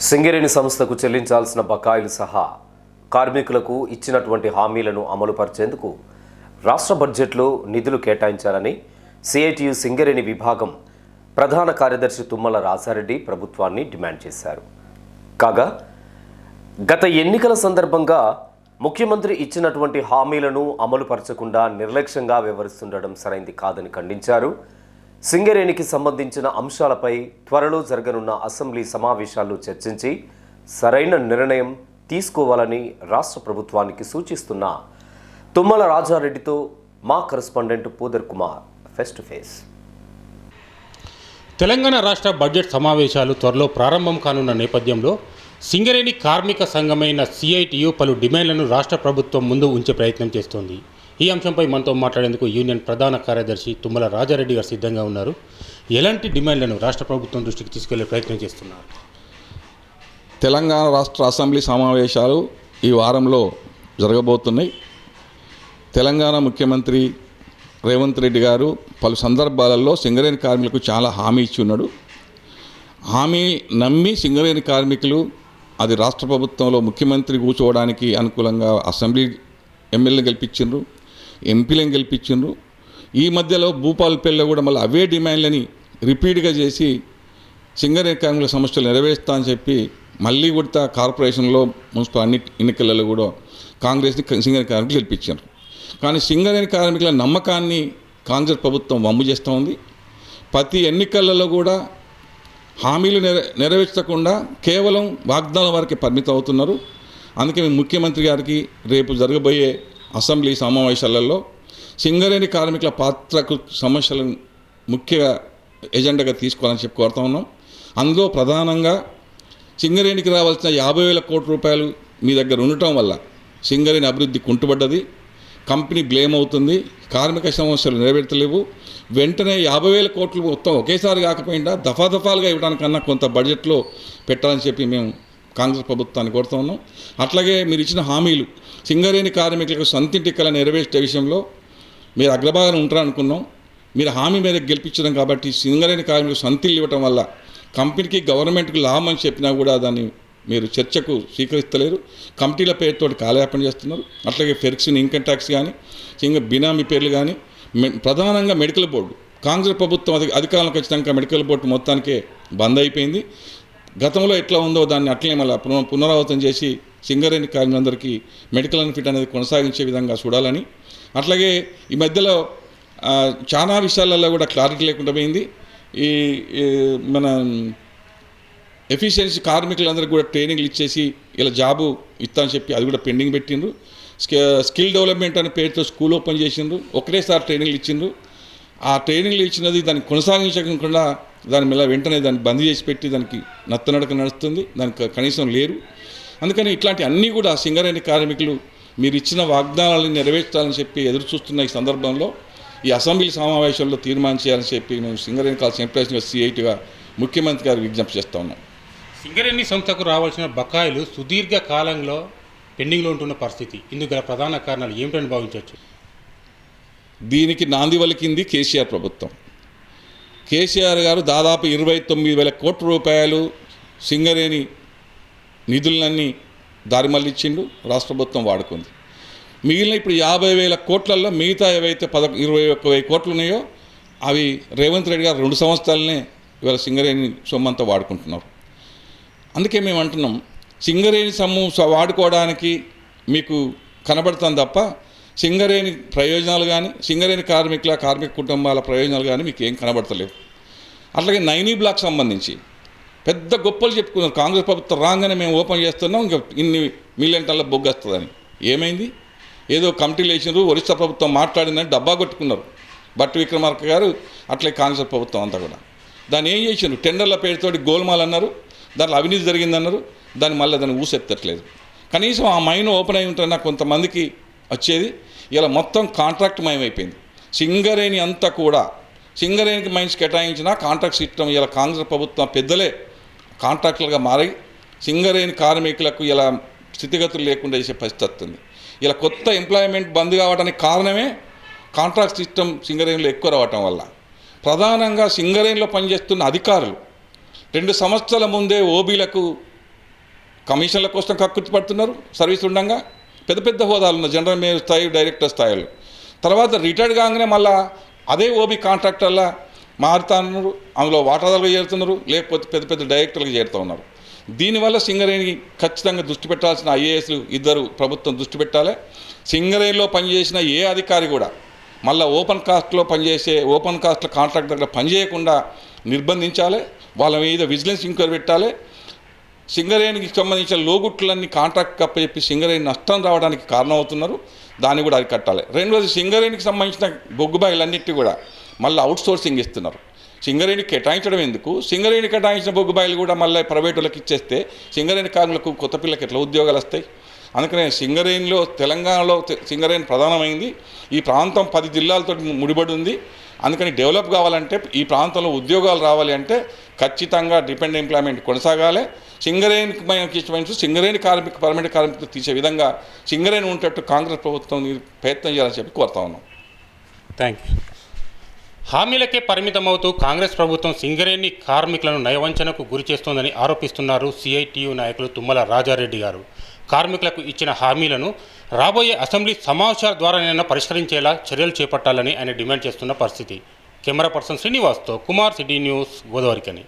సింగరేణి సంస్థకు చెల్లించాల్సిన బకాయిలు సహా కార్మికులకు ఇచ్చినటువంటి హామీలను అమలు పరిచేందుకు రాష్ట్ర బడ్జెట్లో నిధులు కేటాయించాలని సిఐటియు సింగరేణి విభాగం ప్రధాన కార్యదర్శి తుమ్మల రాజారెడ్డి ప్రభుత్వాన్ని డిమాండ్ చేశారు. కాగా గత ఎన్నికల సందర్భంగా ముఖ్యమంత్రి ఇచ్చినటువంటి హామీలను అమలు పరచకుండా నిర్లక్ష్యంగా వ్యవహరిస్తుండడం సరైంది కాదని ఖండించారు. సింగరేణికి సంబంధించిన అంశాలపై త్వరలో జరగనున్న అసెంబ్లీ సమావేశాల్లో చర్చించి సరైన నిర్ణయం తీసుకోవాలని రాష్ట్ర ప్రభుత్వానికి సూచిస్తున్న తుమ్మల రాజారెడ్డితో మా correspondent Pudar Kumar face to face. Telangana రాష్ట్ర బడ్జెట్ సమావేశాలు త్వరలో ప్రారంభం కానున్న నేపథ్యంలో సింగరేణి కార్మిక సంఘమైన సిఐటియు పలు డిమాండ్లను రాష్ట్ర ప్రభుత్వం ముందు ఉంచే ప్రయత్నం చేస్తోంది. ఈ అంశంపై మనతో మాట్లాడేందుకు యూనియన్ ప్రధాన కార్యదర్శి తుమ్మల రాజారెడ్డి గారు సిద్ధంగా ఉన్నారు. ఎలాంటి డిమాండ్లను రాష్ట్ర ప్రభుత్వం దృష్టికి తీసుకెళ్లే ప్రయత్నం చేస్తున్నారు? తెలంగాణ రాష్ట్ర అసెంబ్లీ సమావేశాలు ఈ వారంలో జరగబోతున్నాయి. తెలంగాణ ముఖ్యమంత్రి రేవంత్ రెడ్డి గారు పలు సందర్భాలలో సింగరేణి కార్మికులకు చాలా హామీ ఇచ్చి ఉన్నాడు. హామీ నమ్మి సింగరేణి కార్మికులు అది రాష్ట్ర ప్రభుత్వంలో ముఖ్యమంత్రి కూర్చోవడానికి అనుకూలంగా అసెంబ్లీ ఎమ్మెల్యేలు గెలిపించిండ్రు, ఎంపీలను గెలిపించిండ్రు. ఈ మధ్యలో భూపాలపల్లిలో కూడా మళ్ళీ అవే డిమాండ్లని రిపీట్గా చేసి సింగరేణి కార్మికుల సమస్యలు నెరవేరుస్తా అని చెప్పి మళ్ళీ కూడా కార్పొరేషన్లో మున్సిపల్ అన్ని ఎన్నికలలో కూడా కాంగ్రెస్ని సింగరేణి కార్మికులు గెలిపించారు. కానీ సింగరేణి కార్మికుల నమ్మకాన్ని కాంగ్రెస్ ప్రభుత్వం వమ్ము చేస్తూ ఉంది. ప్రతి ఎన్నికలలో కూడా హామీలు నెరవేర్చకుండా కేవలం వాగ్దానం వరకే పరిమితం అవుతున్నారు. అందుకే మేము ముఖ్యమంత్రి గారికి రేపు జరగబోయే అసెంబ్లీ సమావేశాలలో సింగరేణి కార్మికుల పాత్రకు సమస్యలను ముఖ్య ఎజెండాగా తీసుకోవాలని చెప్పి కోరుతా ఉన్నాం. అందులో ప్రధానంగా సింగరేణికి రావాల్సిన 50,000 కోట్ల రూపాయలు మీ దగ్గర ఉండటం వల్ల సింగరేణి అభివృద్ధి కుంటుపడ్డది, కంపెనీ బ్లేమ్ అవుతుంది, కార్మిక సమస్యలు నెరవేర్చలేవు. వెంటనే 50,000 కోట్లు మొత్తం ఒకేసారి కాకపోయినా దఫాదఫాలుగా ఇవ్వడానికన్నా కొంత బడ్జెట్లో పెట్టాలని చెప్పి మేము కాంగ్రెస్ ప్రభుత్వాన్ని కోరుతూ ఉన్నాం. అట్లాగే మీరు ఇచ్చిన హామీలు సింగరేణి కార్మికులకు సొంతింటి కళ నెరవేర్చే విషయంలో మీరు అగ్రభాగాన్ని ఉంటారనుకున్నాం. మీరు హామీ మీద గెలిపించడం కాబట్టి సింగరేణి కార్మికులకు సొంతిల్లు ఇవ్వడం వల్ల కంపెనీకి గవర్నమెంట్కి లాభం అని చెప్పినా కూడా దాన్ని మీరు చర్చకు స్వీకరిస్తలేరు. కమిటీల పేరుతో కాలయాపన చేస్తున్నారు. అట్లాగే ఫెర్క్సిన్ ఇన్కమ్ ట్యాక్స్ కానీ బినామీ పేర్లు కానీ ప్రధానంగా మెడికల్ బోర్డు కాంగ్రెస్ ప్రభుత్వం అధికారంలోకి వచ్చినాక మెడికల్ బోర్డు మొత్తానికే బంద్ అయిపోయింది. గతంలో ఎట్లా ఉందో దాన్ని అట్లనే మళ్ళీ పునరావృతం చేసి సింగరేణి కార్మికులందరికీ మెడికల్ బెనిఫిట్ అనేది కొనసాగించే విధంగా చూడాలని. అట్లాగే ఈ మధ్యలో చాలా విషయాలలో కూడా క్లారిటీ లేకుండా పోయింది. ఈ మన ఎఫిషియన్సీ కార్మికులందరికీ కూడా ట్రైనింగ్లు ఇచ్చేసి ఇలా జాబు ఇస్తామని చెప్పి అది కూడా పెండింగ్ పెట్టిండ్రు. స్కిల్ డెవలప్మెంట్ అనే పేరుతో స్కూల్ ఓపెన్ చేసిండ్రు, ఒకటేసారి ట్రైనింగ్లు ఇచ్చిండ్రు. ఆ ట్రైనింగ్లు ఇచ్చినది దాన్ని కొనసాగించకుండా దాని మీద వెంటనే దాన్ని బంద్ చేసి పెట్టి దానికి నత్తనడక నడుస్తుంది, దానికి కనీసం లేరు. అందుకని ఇట్లాంటి అన్నీ కూడా సింగరేణి కార్మికులు మీరు ఇచ్చిన వాగ్దానాలను నెరవేర్చాలని చెప్పి ఎదురు చూస్తున్న ఈ సందర్భంలో ఈ అసెంబ్లీ సమావేశంలో తీర్మానం చేయాలని చెప్పి మేము సింగరేణి కాల్సిన ఎంప్లాయీస్గా సిఐటిగా ముఖ్యమంత్రి గారికి విజ్ఞప్తి చేస్తూ ఉన్నాం. సింగరేణి సంస్థకు రావాల్సిన బకాయిలు సుదీర్ఘ కాలంలో పెండింగ్లో ఉంటున్న పరిస్థితి, ఇందుకు గల ప్రధాన కారణాలు ఏమిటని భావించవచ్చు? దీనికి నాంది వలికింది కేసీఆర్ ప్రభుత్వం. కేసీఆర్ గారు దాదాపు 29,000 కోట్ల రూపాయలు సింగరేణి నిధులన్నీ దారి మళ్ళిచ్చిండు, రాష్ట్ర ప్రభుత్వం వాడుకుంది. మిగిలిన ఇప్పుడు 50,000 కోట్లలో మిగతా ఏవైతే 21,000 కోట్లు ఉన్నాయో అవి రేవంత్ రెడ్డి గారు 2 సంవత్సరాలనే ఇవాళ సింగరేణి సొమ్మంతా వాడుకుంటున్నారు. అందుకే మేము అంటున్నాం, సింగరేణి సొమ్ము వాడుకోవడానికి మీకు కనబడుతుంది తప్ప సింగరేణి ప్రయోజనాలు కానీ సింగరేణి కార్మిక కుటుంబాల ప్రయోజనాలు కానీ మీకు ఏం కనబడతలేవు. అట్లాగే నైనీ బ్లాక్ సంబంధించి పెద్ద గొప్పలు చెప్పుకున్నారు. కాంగ్రెస్ ప్రభుత్వం రాగానే మేము ఓపెన్ చేస్తున్నాం, ఇంకా ఇన్ని మిలియన్ టన్నుల బొగ్గు వస్తుందని. ఏమైంది? ఏదో కమిటీలు వేసినారు, ఒరిస్సా ప్రభుత్వం మాట్లాడిందని డబ్బా కొట్టుకున్నారు బట్టి విక్రమార్క గారు, అట్లే కాంగ్రెస్ ప్రభుత్వం అంతా కూడా. దాన్ని ఏం చేసినారు? టెండర్ల పేరుతోటి గోల్మాల్ అన్నారు, దాంట్లో అవినీతి జరిగిందన్నారు, దాన్ని ఊసెత్తట్లేదు. కనీసం ఆ మైన్ ఓపెన్ అయి ఉంటున్నా కొంతమందికి వచ్చేది. ఇలా మొత్తం కాంట్రాక్ట్ మయమైపోయింది. సింగరేణి అంతా కూడా సింగరేణికి మైన్స్ కేటాయించిన కాంట్రాక్ట్ సిస్టమ్ ఇలా కాంగ్రెస్ ప్రభుత్వం పెద్దలే కాంట్రాక్టులుగా మారి సింగరేణి కార్మికులకు ఇలా స్థితిగతులు లేకుండా చేసే పరిస్థితి వస్తుంది. ఇలా కొత్త ఎంప్లాయ్మెంట్ బంద్ కావడానికి కారణమే కాంట్రాక్ట్ సిస్టమ్ సింగరేణిలో ఎక్కువ రావటం వల్ల. ప్రధానంగా సింగరేణిలో పనిచేస్తున్న అధికారులు 2 సంవత్సరాల ముందే ఓబీలకు కమిషన్ల కోసం కక్కుర్తి పడుతున్నారు సర్వీస్ ఉండగా. పెద్ద పెద్ద హోదాలు ఉన్న జనరల్ మేనేజర్ స్థాయి, డైరెక్టర్ స్థాయిలో. తర్వాత రిటైర్డ్ కాగానే మళ్ళీ అదే ఓబీ కాంట్రాక్టర్లా మారుతున్నారు, అందులో వాటాదారులుగా చేరుతున్నారు, లేకపోతే పెద్ద పెద్ద డైరెక్టర్లుగా చేరుతూ ఉన్నారు. దీనివల్ల సింగరేణి ఖచ్చితంగా దృష్టి పెట్టాల్సిన ఐఏఎస్లు ఇద్దరు ప్రభుత్వం దృష్టి పెట్టాలి. సింగరేణిలో పనిచేసిన ఏ అధికారి కూడా మళ్ళీ ఓపెన్ కాస్ట్లో కాంట్రాక్ట్ దగ్గర పనిచేయకుండా నిర్బంధించాలి. వాళ్ళ మీద విజిలెన్స్ ఎంక్వైరీ పెట్టాలి. సింగరేణికి సంబంధించిన లోగుట్లన్నీ కాంట్రాక్ట్ అప్పచెప్పి సింగరేణి నష్టం రావడానికి కారణమవుతున్నారు, దాన్ని కూడా అరికట్టాలి. రెండోది సింగరేణికి సంబంధించిన బొగ్గుబాయిలన్నిటి కూడా మళ్ళీ అవుట్సోర్సింగ్ ఇస్తున్నారు. సింగరేణికి కేటాయించడం ఎందుకు? సింగరేణి కేటాయించిన బొగ్గుబాయిలు కూడా మళ్ళీ ప్రైవేట్ వాళ్ళకి ఇచ్చేస్తే సింగరేణి కార్మికులకు కొత్త పిల్లకి ఎట్లా ఉద్యోగాలు వస్తాయి? అందుకనే సింగరేణిలో తెలంగాణలో సింగరేణి ప్రధానమైంది. ఈ ప్రాంతం 10 జిల్లాలతో ముడిపడి ఉంది. అందుకని డెవలప్ కావాలంటే, ఈ ప్రాంతంలో ఉద్యోగాలు రావాలి అంటే ఖచ్చితంగా డిపెండ్ ఎంప్లాయ్మెంట్ కొనసాగాలి. సింగరేణికి సింగరేణి పర్మనెంట్ కార్మికులు తీసే విధంగా సింగరేణి ఉండేటట్టు కాంగ్రెస్ ప్రభుత్వం ప్రయత్నం చేయాలని చెప్పి కోరుతా ఉన్నాం. Thank you. హామీలకే పరిమితమవుతూ కాంగ్రెస్ ప్రభుత్వం సింగరేణి కార్మికులను నయవంచనకు గురి చేస్తోందని ఆరోపిస్తున్నారు సిఐటియు నాయకులు తుమ్మల రాజారెడ్డి గారు. కార్మికులకు ఇచ్చిన హామీలను రాబోయే అసెంబ్లీ సమావేశాల ద్వారానైనా పరిష్కరించేలా చర్యలు చేపట్టాలని ఆయన డిమాండ్ చేస్తున్న పరిస్థితి. కెమెరా పర్సన్ శ్రీనివాస్తో కుమార్, సిటీ న్యూస్, గోదావరికని.